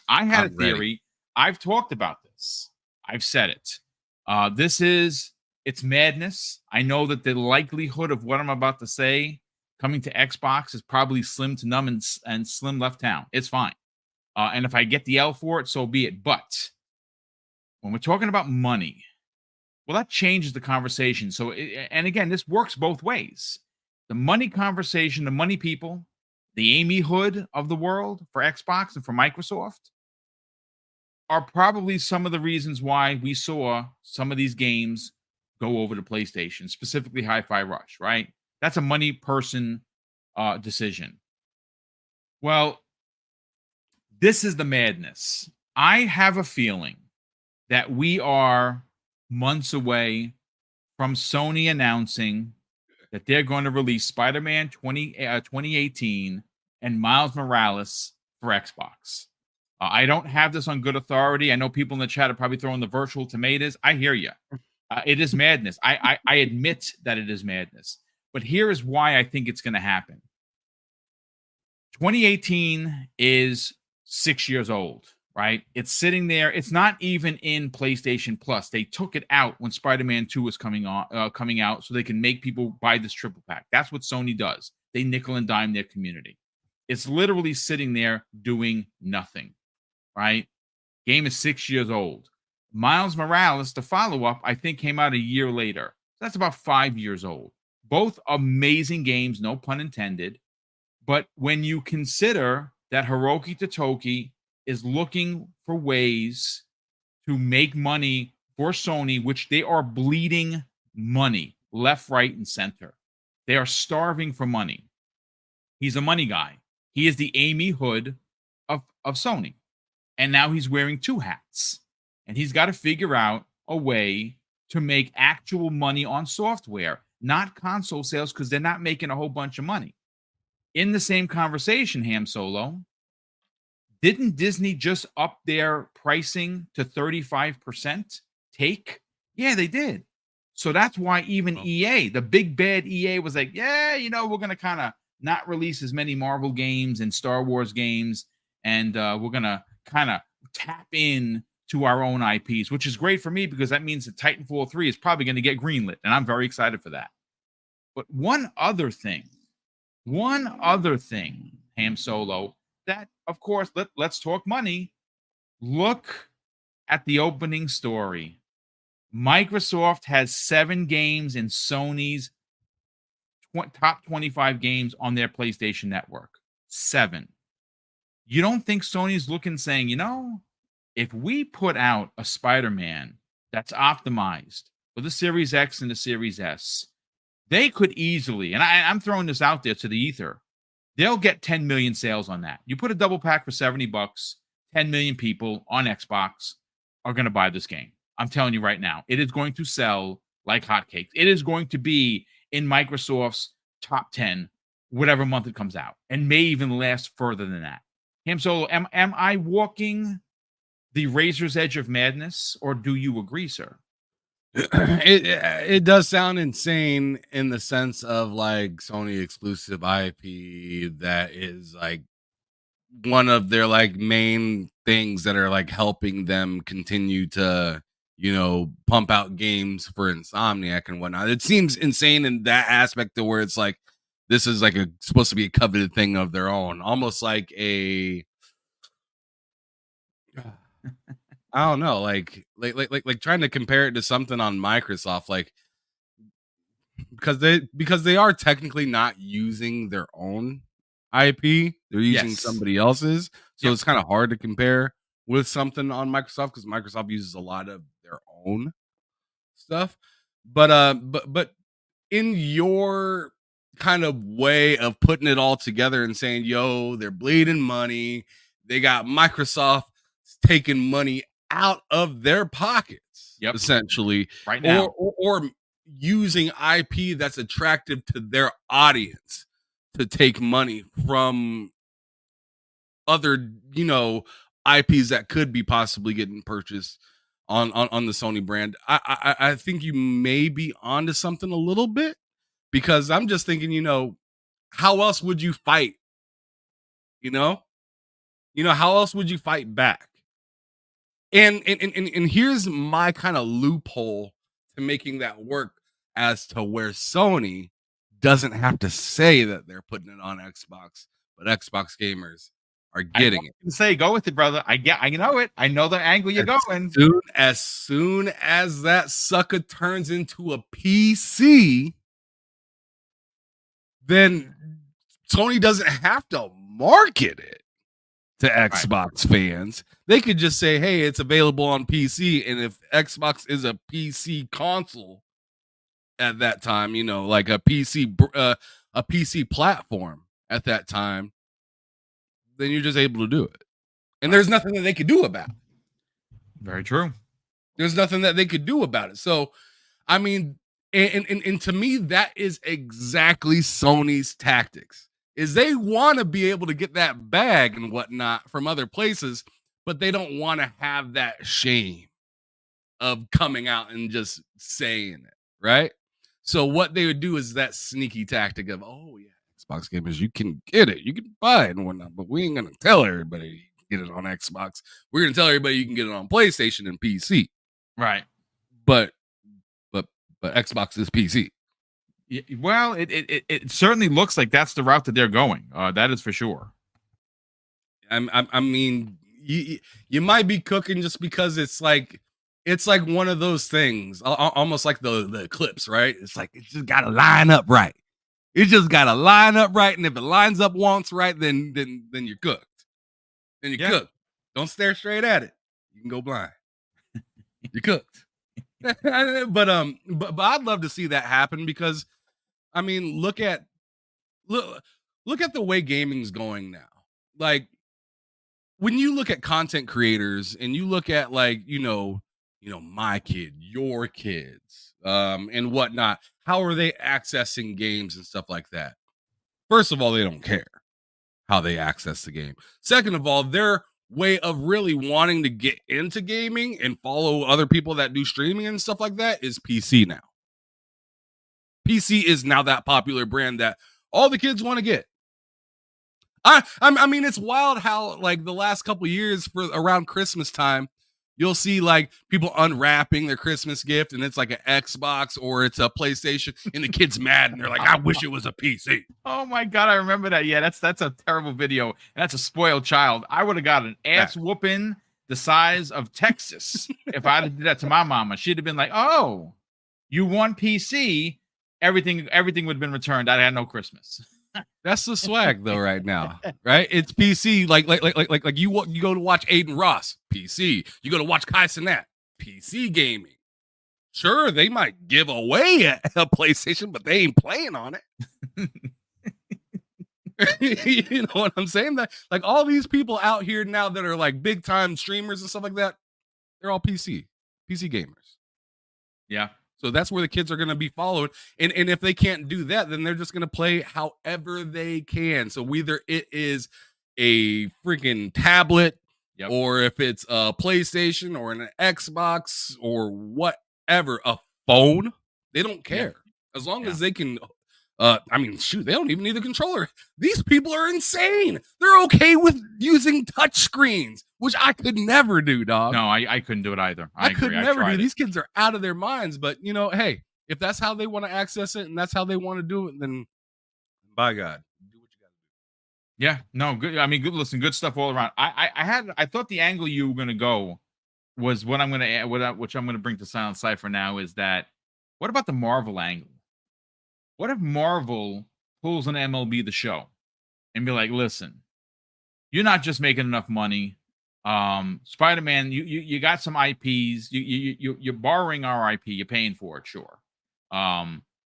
I had a I'm ready. theory. I've talked about this. I've said it. It's madness. I know that the likelihood of what I'm about to say coming to Xbox is probably slim to none and slim left town. It's fine. And if I get the L for it, so be it. But when we're talking about money, well, that changes the conversation. So, and again, this works both ways. The money conversation, the money people, the Amy Hood of the world for Xbox and for Microsoft are probably some of the reasons why we saw some of these games go over to PlayStation, specifically Hi-Fi Rush, right? That's a money person decision. Well, this is the madness. I have a feeling that we are months away from Sony announcing that they're going to release Spider-Man 2018 and Miles Morales for Xbox. I don't have this on good authority. I know people in the chat are probably throwing the virtual tomatoes. I hear you. It is madness. I admit that it is madness. But here is why I think it's going to happen. 2018 is 6 years old, right? It's sitting there. It's not even in PlayStation Plus. They took it out when Spider-Man 2 was coming out so they can make people buy this triple pack. That's what Sony does. They nickel and dime their community. It's literally sitting there doing nothing, right? Game is 6 years old. Miles Morales, the follow-up, I think came out a year later. That's about 5 years old. Both amazing games, no pun intended. But when you consider that Hiroki Totoki is looking for ways to make money for Sony, which they are bleeding money left, right, and center. They are starving for money. He's a money guy. He is the Amy Hood of Sony. And now he's wearing two hats. And he's got to figure out a way to make actual money on software, not console sales, because they're not making a whole bunch of money. In the same conversation, Ham Solo, didn't Disney just up their pricing to 35% take? Yeah, they did. So that's why even EA, the big bad EA, was like, yeah, we're going to kind of not release as many Marvel games and Star Wars games, and we're going to kind of tap in to our own IPs, which is great for me because that means that Titanfall 3 is probably going to get greenlit, and I'm very excited for that. But one other thing, Ham Solo, that, of course, let's talk money. Look at the opening story. Microsoft has 7 games in Sony's top 25 games on their PlayStation Network. 7. You don't think Sony's looking, saying, if we put out a Spider-Man that's optimized for the Series X and the Series S, they could easily, and I'm throwing this out there to the ether, they'll get 10 million sales on that. You put a double pack for $70, 10 million people on Xbox are going to buy this game. I'm telling you right now, it is going to sell like hotcakes. It is going to be in Microsoft's top 10, whatever month it comes out, and may even last further than that. Ham Solo, am I walking the razor's edge of madness, or do you agree, sir? It does sound insane in the sense of like Sony exclusive IP that is like one of their like main things that are like helping them continue to pump out games for Insomniac and whatnot. It seems insane in that aspect to where it's like this is like supposed to be a coveted thing of their own, almost like a I don't know, like trying to compare it to something on Microsoft, like because they are technically not using their own IP, they're using somebody else's, so it's kind of hard to compare with something on Microsoft because Microsoft uses a lot of their own stuff. But in your kind of way of putting it all together and saying, yo, they're bleeding money, they got Microsoft taking money out of their pockets, essentially, right now, or using IP that's attractive to their audience to take money from other, IPs that could be possibly getting purchased on the Sony brand. I think you may be onto something a little bit, because I'm just thinking, how else would you fight? You know, how else would you fight back? And here's my kind of loophole to making that work as to where Sony doesn't have to say that they're putting it on Xbox, but Xbox gamers are I getting it. to say, go with it, brother. I know it. I know the angle you're going. As soon as that sucker turns into a PC, then Sony doesn't have to market it to Xbox fans. They could just say, hey, it's available on PC. And if Xbox is a PC console at that time, you know, like a PC platform at that time, then you're just able to do it. And there's nothing that they could do about it. Very true. There's nothing that they could do about it. So, I mean, and to me, that is exactly Sony's tactics. Is they want to be able to get that bag and whatnot from other places, but they don't want to have that shame of coming out and just saying it, right? So what they would do is that sneaky tactic of, oh yeah, Xbox gamers, you can get it, you can buy it and whatnot, but we ain't gonna tell everybody you can get it on Xbox. We're gonna tell everybody you can get it on PlayStation and PC. Right. But Xbox is PC. Well, it certainly looks like that's the route that they're going. That is for sure. I mean, you might be cooking just because it's like one of those things, almost like the Eclipse, right? It's like it just got to line up right. It just got to line up right, and if it lines up once right, then you're cooked. Then you're cooked. Don't stare straight at it. You can go blind. You're cooked. but I'd love to see that happen because, I mean, look at the way gaming's going now. Like, when you look at content creators and you look at, like, you know, my kid, your kids, and whatnot, how are they accessing games and stuff like that? First of all, they don't care how they access the game. Second of all, their way of really wanting to get into gaming and follow other people that do streaming and stuff like that is PC now. PC is now that popular brand that all the kids want to get. I mean, it's wild how, like, the last couple years for around Christmas time, you'll see like people unwrapping their Christmas gift and it's like an Xbox or it's a PlayStation and the kid's mad and they're like, I wish it was a PC. Oh my God, I remember that. Yeah, that's a terrible video. And that's a spoiled child. I would have got an ass whooping the size of Texas if I had did that to my mama. She'd have been like, oh, you want PC? Everything would have been returned. I had no Christmas. That's the swag though right now, right? It's PC. Like you go to watch Aiden Ross, PC. You go to watch Kai Cenat, PC gaming. Sure, they might give away a PlayStation, but they ain't playing on it. You know what I'm saying? That, like, all these people out here now that are like big time streamers and stuff like that, they're all PC gamers. Yeah. So that's where the kids are going to be followed. And if they can't do that, then they're just going to play however they can. So whether it is a freaking tablet, or if it's a PlayStation or an Xbox or whatever, a phone, they don't care. As long as they can, I mean, shoot, they don't even need a controller. These people are insane. They're okay with using touch screens, which I could never do, dog. No, I couldn't do it either. I could never do. These kids are out of their minds. But, you know, hey, if that's how they want to access it and that's how they want to do it, then by God, do what you got to do. Yeah, no, good. I mean, good. Listen, good stuff all around. I thought the angle you were going to go was what I'm going to add, which I'm going to bring to Silent Cypher now is that, what about the Marvel angle? What if Marvel pulls an MLB The Show and be like, listen, you're not just making enough money. Spider-Man, you got some IPs. You're borrowing our IP. You're paying for it, sure. But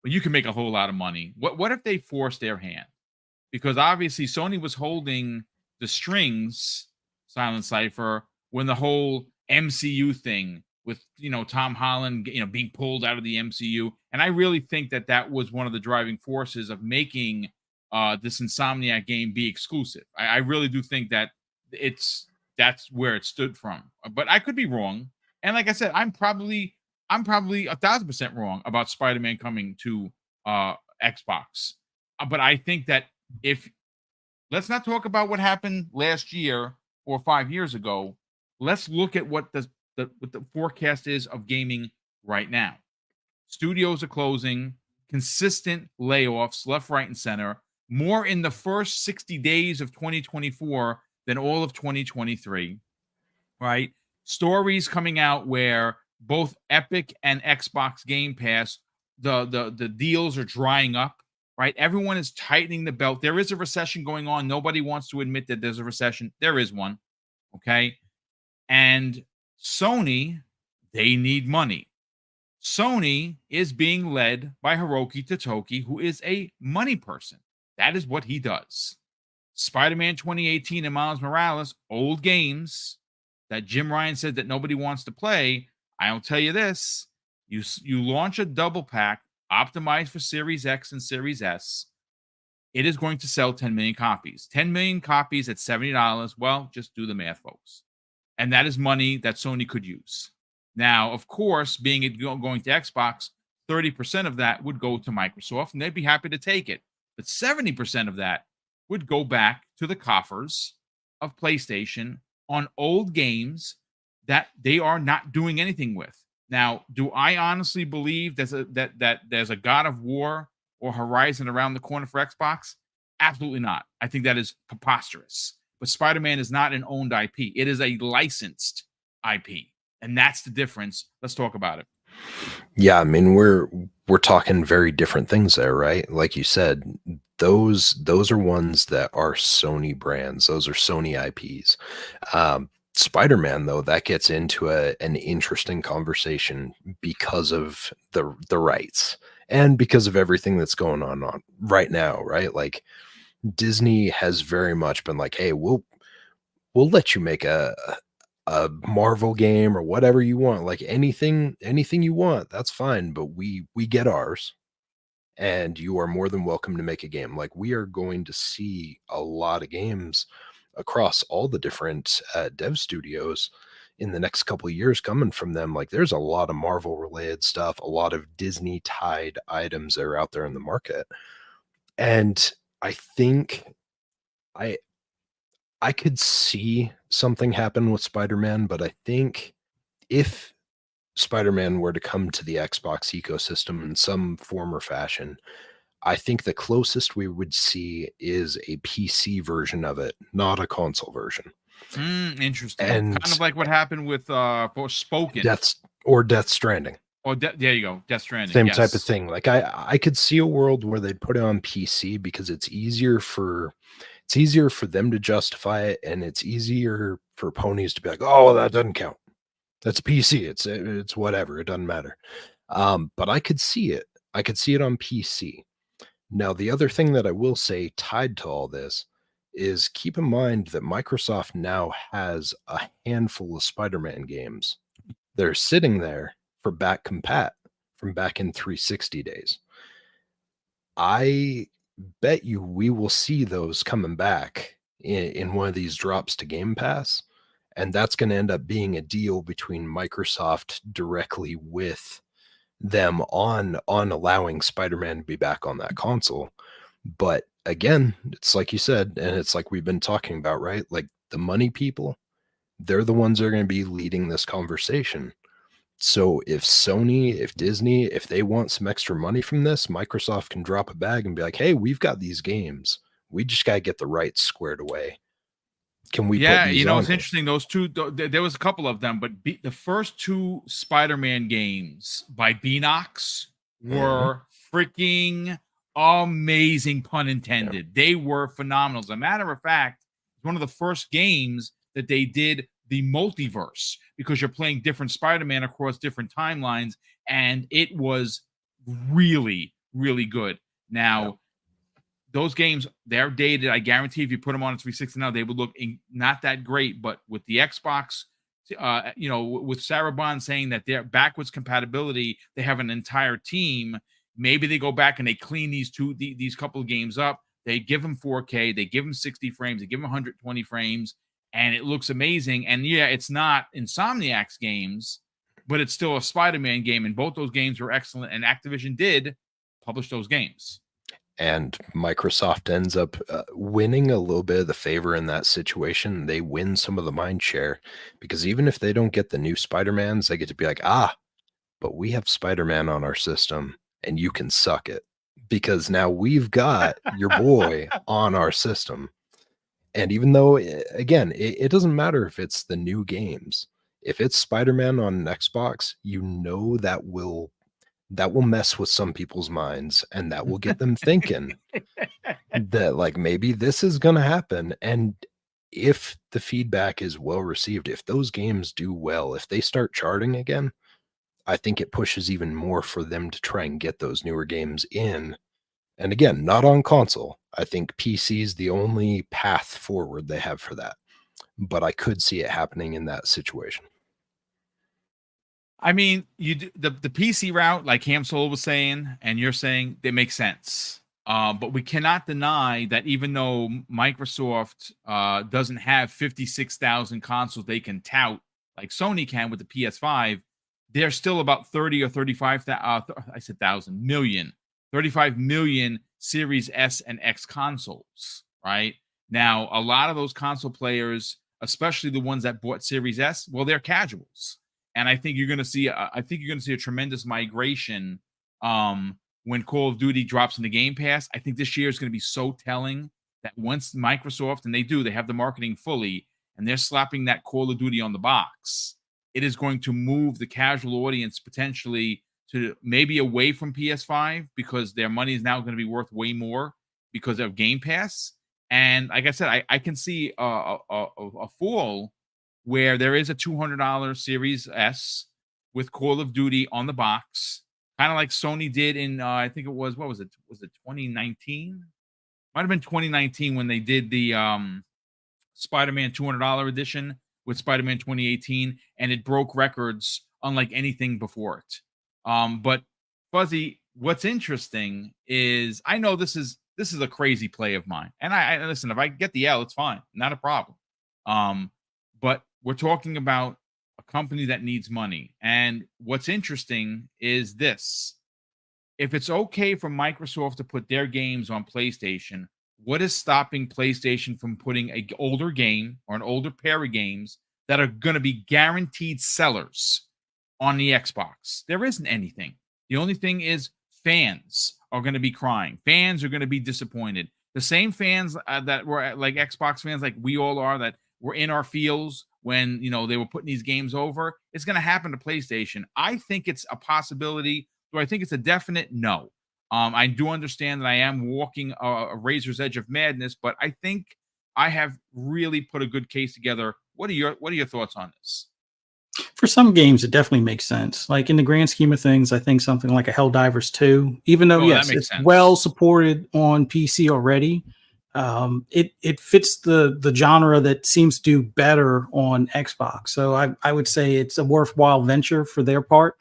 you can make a whole lot of money. What if they force their hand? Because obviously Sony was holding the strings, Silent Cypher, when the whole MCU thing with, Tom Holland, being pulled out of the MCU. And I really think that was one of the driving forces of making this Insomniac game be exclusive. I really do think that that's where it stood from. But I could be wrong. And like I said, I'm probably 1,000% wrong about Spider-Man coming to Xbox. But I think that let's not talk about what happened last year or 5 years ago, let's look at what what the forecast is of gaming right now. Studios are closing, consistent layoffs left, right, and center, more in the first 60 days of 2024 than all of 2023, right? Stories coming out where both Epic and Xbox Game Pass, the deals are drying up, right? Everyone is tightening the belt. There is a recession going on. Nobody wants to admit that there's a recession. There is one, okay? And Sony, they need money. Sony is being led by Hiroki Totoki, who is a money person. That is what he does. Spider-Man 2018 and Miles Morales, old games that Jim Ryan said that nobody wants to play. I'll tell you this: you launch a double pack optimized for Series X and Series S, it is going to sell 10 million copies. 10 million copies at $70. Well, just do the math, folks. And that is money that Sony could use. Now, of course, being it going to Xbox, 30% of that would go to Microsoft, and they'd be happy to take it. But 70% of that would go back to the coffers of PlayStation on old games that they are not doing anything with. Now, do I honestly believe that there's a God of War or Horizon around the corner for Xbox? Absolutely not. I think that is preposterous. But Spider-Man is not an owned IP. It is a licensed IP. And that's the difference. Let's talk about it. Yeah, I mean we're talking very different things there, right? Like you said, those are ones that are Sony brands. Those are Sony IPs. Spider-Man, though, that gets into an interesting conversation because of the rights and because of everything that's going on right now, right? Like Disney has very much been like, hey, we'll let you make a Marvel game or whatever you want, like anything you want, that's fine, but we get ours, and you are more than welcome to make a game. Like we are going to see a lot of games across all the different dev studios in the next couple of years coming from them. Like there's a lot of Marvel related stuff, a lot of Disney tied items that are out there in the market. And I think I could see something happen with Spider-Man, but I think if Spider-Man were to come to the Xbox ecosystem in some form or fashion, I think the closest we would see is a PC version of it, not a console version. Interesting. And kind of like what happened with Spoken. Death Stranding. Oh, there you go. Death Stranding. Same yes. type of thing. Like I could see a world where they'd put it on PC because it's easier for them to justify it, and it's easier for ponies to be like, oh, well, that doesn't count. That's PC. It's whatever. It doesn't matter. But I could see it. I could see it on PC. Now, the other thing that I will say tied to all this is keep in mind that Microsoft now has a handful of Spider-Man games. They're sitting there for back compat from back in 360 days. I bet you we will see those coming back in one of these drops to Game Pass. And that's going to end up being a deal between Microsoft directly with them on allowing Spider-Man to be back on that console. But again, it's like you said, and it's like we've been talking about, right? Like the money people, they're the ones that are going to be leading this conversation. So if Sony, if Disney, if they want some extra money from this, Microsoft can drop a bag and be like, hey, we've got these games. We just got to get the rights squared away. Can we put these on it's here? interesting. Those two, there was a couple of them, but the first two Spider-Man games by Beanox were freaking amazing, pun intended. Yeah. They were phenomenal. As a matter of fact, it's one of the first games that they did the multiverse because you're playing different Spider-Man across different timelines, and it was really, really good. Now, those games, they're dated. I guarantee if you put them on a 360 now, they would look not that great. But with the Xbox, with Sarah Bond saying that they're backwards compatibility, they have an entire team. Maybe they go back and they clean these couple of games up. They give them 4K, they give them 60 frames, they give them 120 frames, and it looks amazing. And yeah, it's not Insomniac's games, but it's still a Spider-Man game, and both those games were excellent. And Activision did publish those games. and Microsoft ends up winning a little bit of the favor in that situation. They win some of the mind share because even if they don't get the new Spider-Mans, they get to be like, but we have Spider-Man on our system and you can suck it because now we've got your boy on our system. And even though, again, it doesn't matter if it's the new games, if it's Spider-Man on an Xbox, you know that will mess with some people's minds and that will get them thinking that like maybe this is going to happen. And if the feedback is well received, if those games do well, if they start charting again, I think it pushes even more for them to try and get those newer games in. And again, not on console. I think PC is the only path forward they have for that. But I could see it happening in that situation. I mean, the PC route, like Ham Solo was saying, and you're saying, they make sense. But we cannot deny that even though Microsoft doesn't have 56,000 consoles they can tout like Sony can with the PS5, they're still about 30 or 35. I said million. 35 million Series S and X consoles. Right now, a lot of those console players, especially the ones that bought Series S, well, they're casuals. And I think you're going to see. I think you're going to see a tremendous migration when Call of Duty drops into Game Pass. I think this year is going to be so telling that once Microsoft, and they have the marketing fully, and they're slapping that Call of Duty on the box, it is going to move the casual audience potentially to maybe away from PS5 because their money is now going to be worth way more because of Game Pass. And like I said, I can see a fall where there is a $200 Series S with Call of Duty on the box, kind of like Sony did in, I think it was, what was it? Was it 2019? Might have been 2019 when they did the Spider-Man $200 edition with Spider-Man 2018, and it broke records unlike anything before it. But Fuzzy, what's interesting is I know this is a crazy play of mine, and I listen. If I get the L, it's fine, not a problem. But we're talking about a company that needs money. And what's interesting is this. If it's okay for Microsoft to put their games on PlayStation, what is stopping PlayStation from putting an older game or an older pair of games that are going to be guaranteed sellers on the Xbox? There isn't anything. The only thing is fans are going to be crying. Fans are going to be disappointed. The same fans that were like Xbox fans, like we all are, that were in our feels when, they were putting these games over. It's going to happen to PlayStation. I think it's a possibility. Do I think it's a definite? No. I do understand that I am walking a razor's edge of madness, but I think I have really put a good case together. What are your thoughts on this? For some games, it definitely makes sense. Like in the grand scheme of things, I think something like a Helldivers 2, even though yes, it's well supported on PC already, it fits the genre that seems to do better on Xbox. So I would say it's a worthwhile venture for their part.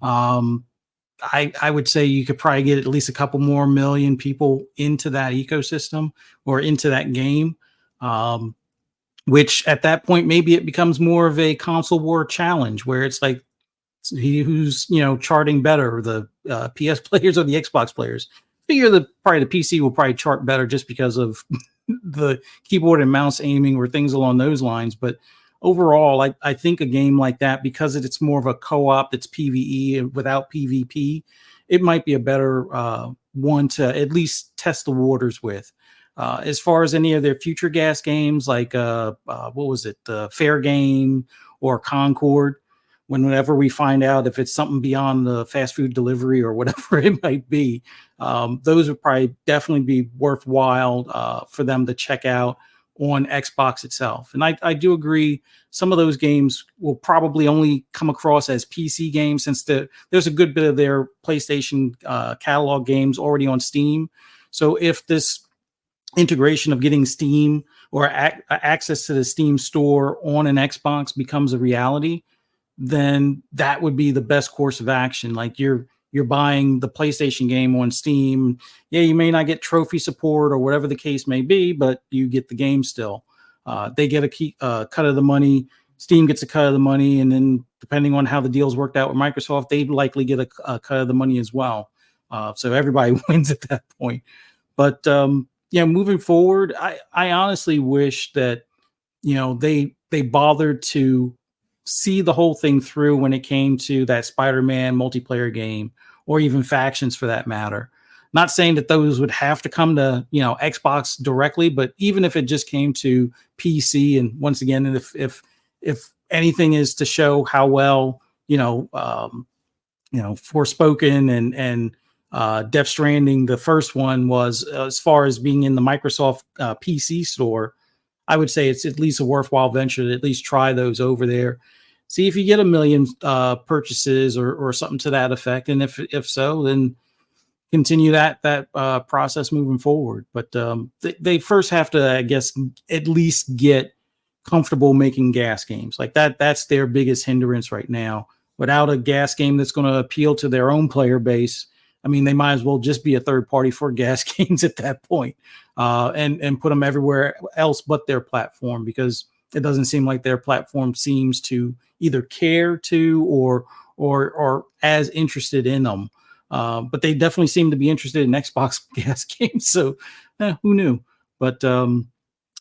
I would say you could probably get at least a couple more million people into that ecosystem or into that game, which at that point, maybe it becomes more of a console war challenge where it's like who's charting better, the PS players or the Xbox players. Figure that probably the PC will probably chart better just because of the keyboard and mouse aiming or things along those lines. But overall, I think a game like that, because it's more of a co-op that's PvE without PvP, it might be a better one to at least test the waters with. As far as any of their future gas games, like what was it, Fair Game or Concord, whenever we find out if it's something beyond the fast food delivery or whatever it might be, those would probably definitely be worthwhile for them to check out on Xbox itself. And I do agree some of those games will probably only come across as PC games since there's a good bit of their PlayStation catalog games already on Steam. So if this integration of getting Steam or access to the Steam store on an Xbox becomes a reality, then that would be the best course of action. Like you're buying the PlayStation game on Steam. Yeah, you may not get trophy support or whatever the case may be, but you get the game still. They get a cut of the money. Steam gets a cut of the money. And then depending on how the deals worked out with Microsoft, they'd likely get a cut of the money as well. So everybody wins at that point. But moving forward, I honestly wish that they bothered to see the whole thing through when it came to that Spider-Man multiplayer game, or even factions for that matter. Not saying that those would have to come to Xbox directly, but even if it just came to PC, and once again, if anything is to show how well Forspoken and Death Stranding, the first one, was as far as being in the Microsoft PC store, I would say it's at least a worthwhile venture to at least try those over there. See if you get 1 million purchases or something to that effect, and if so, then continue that process moving forward. But they first have to, I guess, at least get comfortable making gas games like that. That's their biggest hindrance right now. Without a gas game that's going to appeal to their own player base, I mean, they might as well just be a third party for gas games at that point, and put them everywhere else but their platform, because it doesn't seem like their platform seems to either care to or as interested in them. But they definitely seem to be interested in Xbox gas games. So who knew? But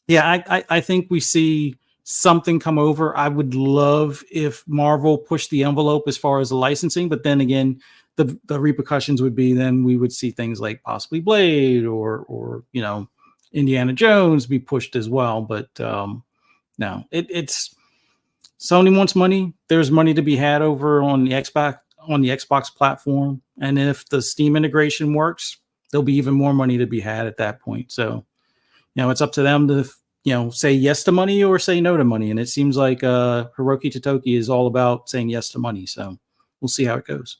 I think we see something come over. I would love if Marvel pushed the envelope as far as the licensing, but then again, the repercussions would be then we would see things like possibly Blade or Indiana Jones be pushed as well. But no, it's Sony wants money. There's money to be had over on the Xbox platform, and if the Steam integration works, there'll be even more money to be had at that point. So it's up to them to say yes to money or say no to money. And it seems like Hiroki Totoki is all about saying yes to money. So we'll see how it goes.